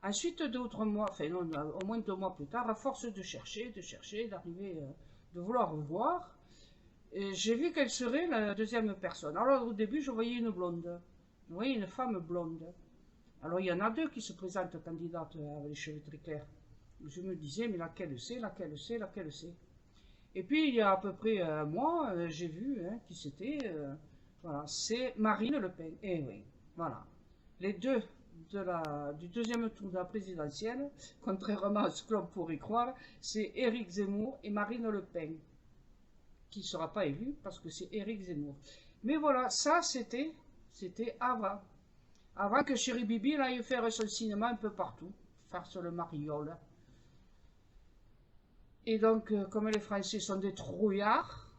Ensuite, 2 ou 3 mois, enfin non, au moins 2 mois plus tard, à force de chercher, d'arriver, de vouloir revoir, j'ai vu quelle serait la deuxième personne. Alors au début, je voyais une blonde. Je voyais une femme blonde. Alors il y en a deux qui se présentent candidates avec les cheveux très clairs. Je me disais, mais laquelle c'est, laquelle c'est, laquelle c'est. Et puis il y a à peu près un mois, j'ai vu qui c'était. Voilà, c'est Marine Le Pen. Eh oui, voilà. Les deux du deuxième tour de la présidentielle, contrairement à ce que l'on pourrait croire, c'est Éric Zemmour et Marine Le Pen, qui ne sera pas élu parce que c'est Éric Zemmour. Mais voilà, ça c'était avant. Avant que Chéri Bibi aille faire son cinéma un peu partout, faire sur le mariole. Et donc, comme les Français sont des trouillards,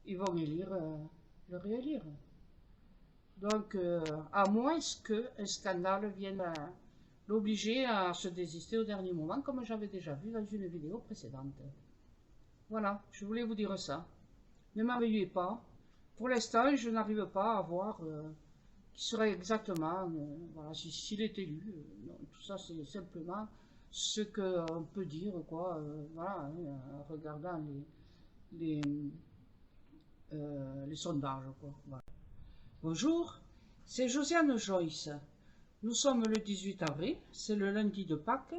ils vont le réélire. Donc, à moins qu'un scandale vienne l'obliger à se désister au dernier moment, comme j'avais déjà vu dans une vidéo précédente. Voilà, je voulais vous dire ça. Ne m'enveuillez pas. Pour l'instant, je n'arrive pas à voir qui serait exactement, voilà, s'il est élu. Non, tout ça, c'est simplement ce qu'on peut dire, quoi, voilà, hein, en regardant les, les sondages, quoi. Voilà. Bonjour, c'est Josiane Joyce. Nous sommes le 18 avril, c'est le lundi de Pâques,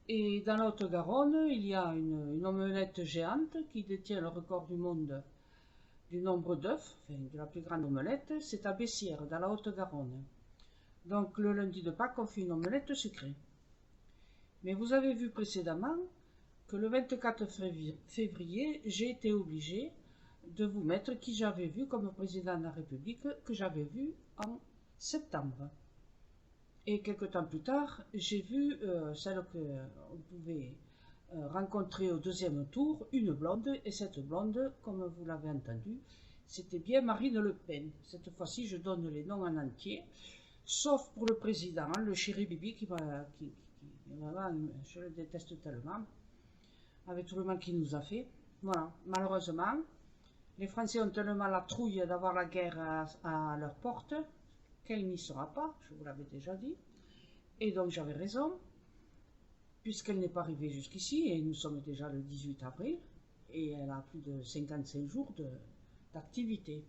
et dans la Haute-Garonne, il y a une omelette géante qui détient le record du monde du nombre d'œufs, enfin de la plus grande omelette, c'est à Bessières, dans la Haute-Garonne. Donc le lundi de Pâques, on fait une omelette sucrée. Mais vous avez vu précédemment que le 24 février, j'ai été obligé de vous mettre qui j'avais vu comme président de la République, que j'avais vu en septembre. Et quelques temps plus tard, j'ai vu celle qu'on pouvait rencontrer au deuxième tour, une blonde, et cette blonde, comme vous l'avez entendu, c'était bien Marine Le Pen. Cette fois-ci, je donne les noms en entier, sauf pour le président, le chéri Bibi, vraiment, je le déteste tellement, avec tout le mal qu'il nous a fait. Voilà, malheureusement, les Français ont tellement la trouille d'avoir la guerre à leur porte, qu'elle n'y sera pas, je vous l'avais déjà dit. Et donc j'avais raison, puisqu'elle n'est pas arrivée jusqu'ici, et nous sommes déjà le 18 avril, et elle a plus de 55 jours d'activité.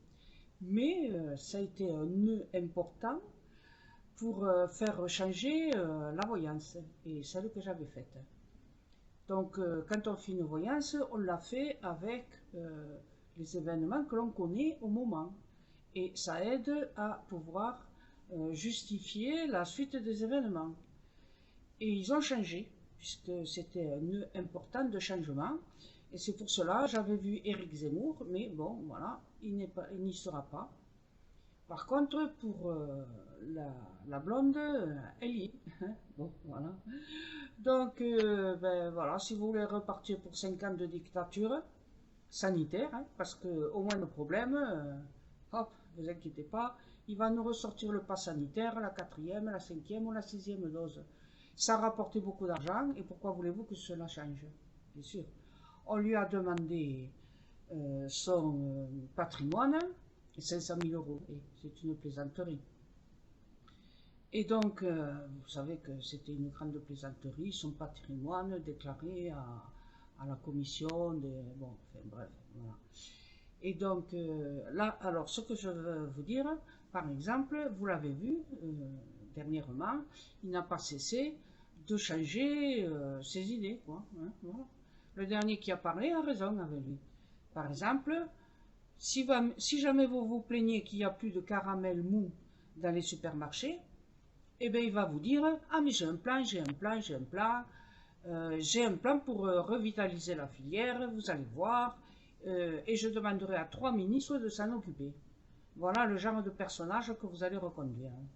Mais ça a été un nœud important pour faire changer la voyance, et celle que j'avais faite. Donc quand on fait une voyance, on l'a fait avec les événements que l'on connaît au moment. Et ça aide à pouvoir justifier la suite des événements. Et ils ont changé, puisque c'était un nœud important de changement. Et c'est pour cela j'avais vu Éric Zemmour, mais bon, voilà, il n'y sera pas. Par contre, pour la blonde, elle y est. Bon, voilà. Donc, ben, voilà, si vous voulez repartir pour 5 ans de dictature sanitaire, hein, parce qu'au moins le problème, hop, vous inquiétez pas, il va nous ressortir le pass sanitaire, la 4e, la 5e ou la 6e dose. Ça a rapporté beaucoup d'argent, et pourquoi voulez-vous que cela change? Bien sûr. On lui a demandé son patrimoine, 500 000 euros, et c'est une plaisanterie. Et donc, vous savez que c'était une grande plaisanterie, son patrimoine déclaré à la commission des... Bon, enfin bref, voilà. Et donc, là, alors, ce que je veux vous dire, par exemple, vous l'avez vu, dernièrement, il n'a pas cessé de changer ses idées, quoi. Hein, voilà. Le dernier qui a parlé a raison avec lui. Par exemple, si jamais vous vous plaignez qu'il n'y a plus de caramel mou dans les supermarchés, eh bien, il va vous dire, ah mais j'ai un plan, j'ai un plan, j'ai un plan, j'ai un plan pour revitaliser la filière, vous allez voir, et je demanderai à 3 ministres de s'en occuper. Voilà le genre de personnage que vous allez reconduire. Hein.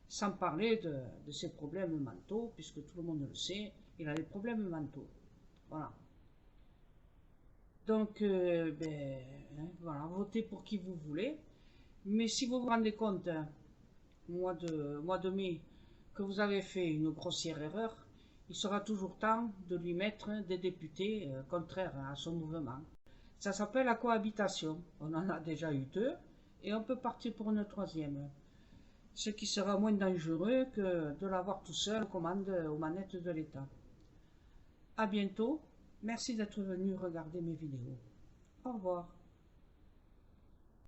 Sans parler de ses problèmes mentaux, puisque tout le monde le sait, il a des problèmes mentaux. Voilà. Donc, ben, hein, voilà, votez pour qui vous voulez. Mais si vous vous rendez compte, mois de mai, que vous avez fait une grossière erreur, il sera toujours temps de lui mettre des députés contraires à son mouvement. Ça s'appelle la cohabitation. On en a déjà eu 2 et on peut partir pour une 3e. ce qui sera moins dangereux que de l'avoir tout seul aux manettes de l'État. À bientôt, merci d'être venu regarder mes vidéos. Au revoir.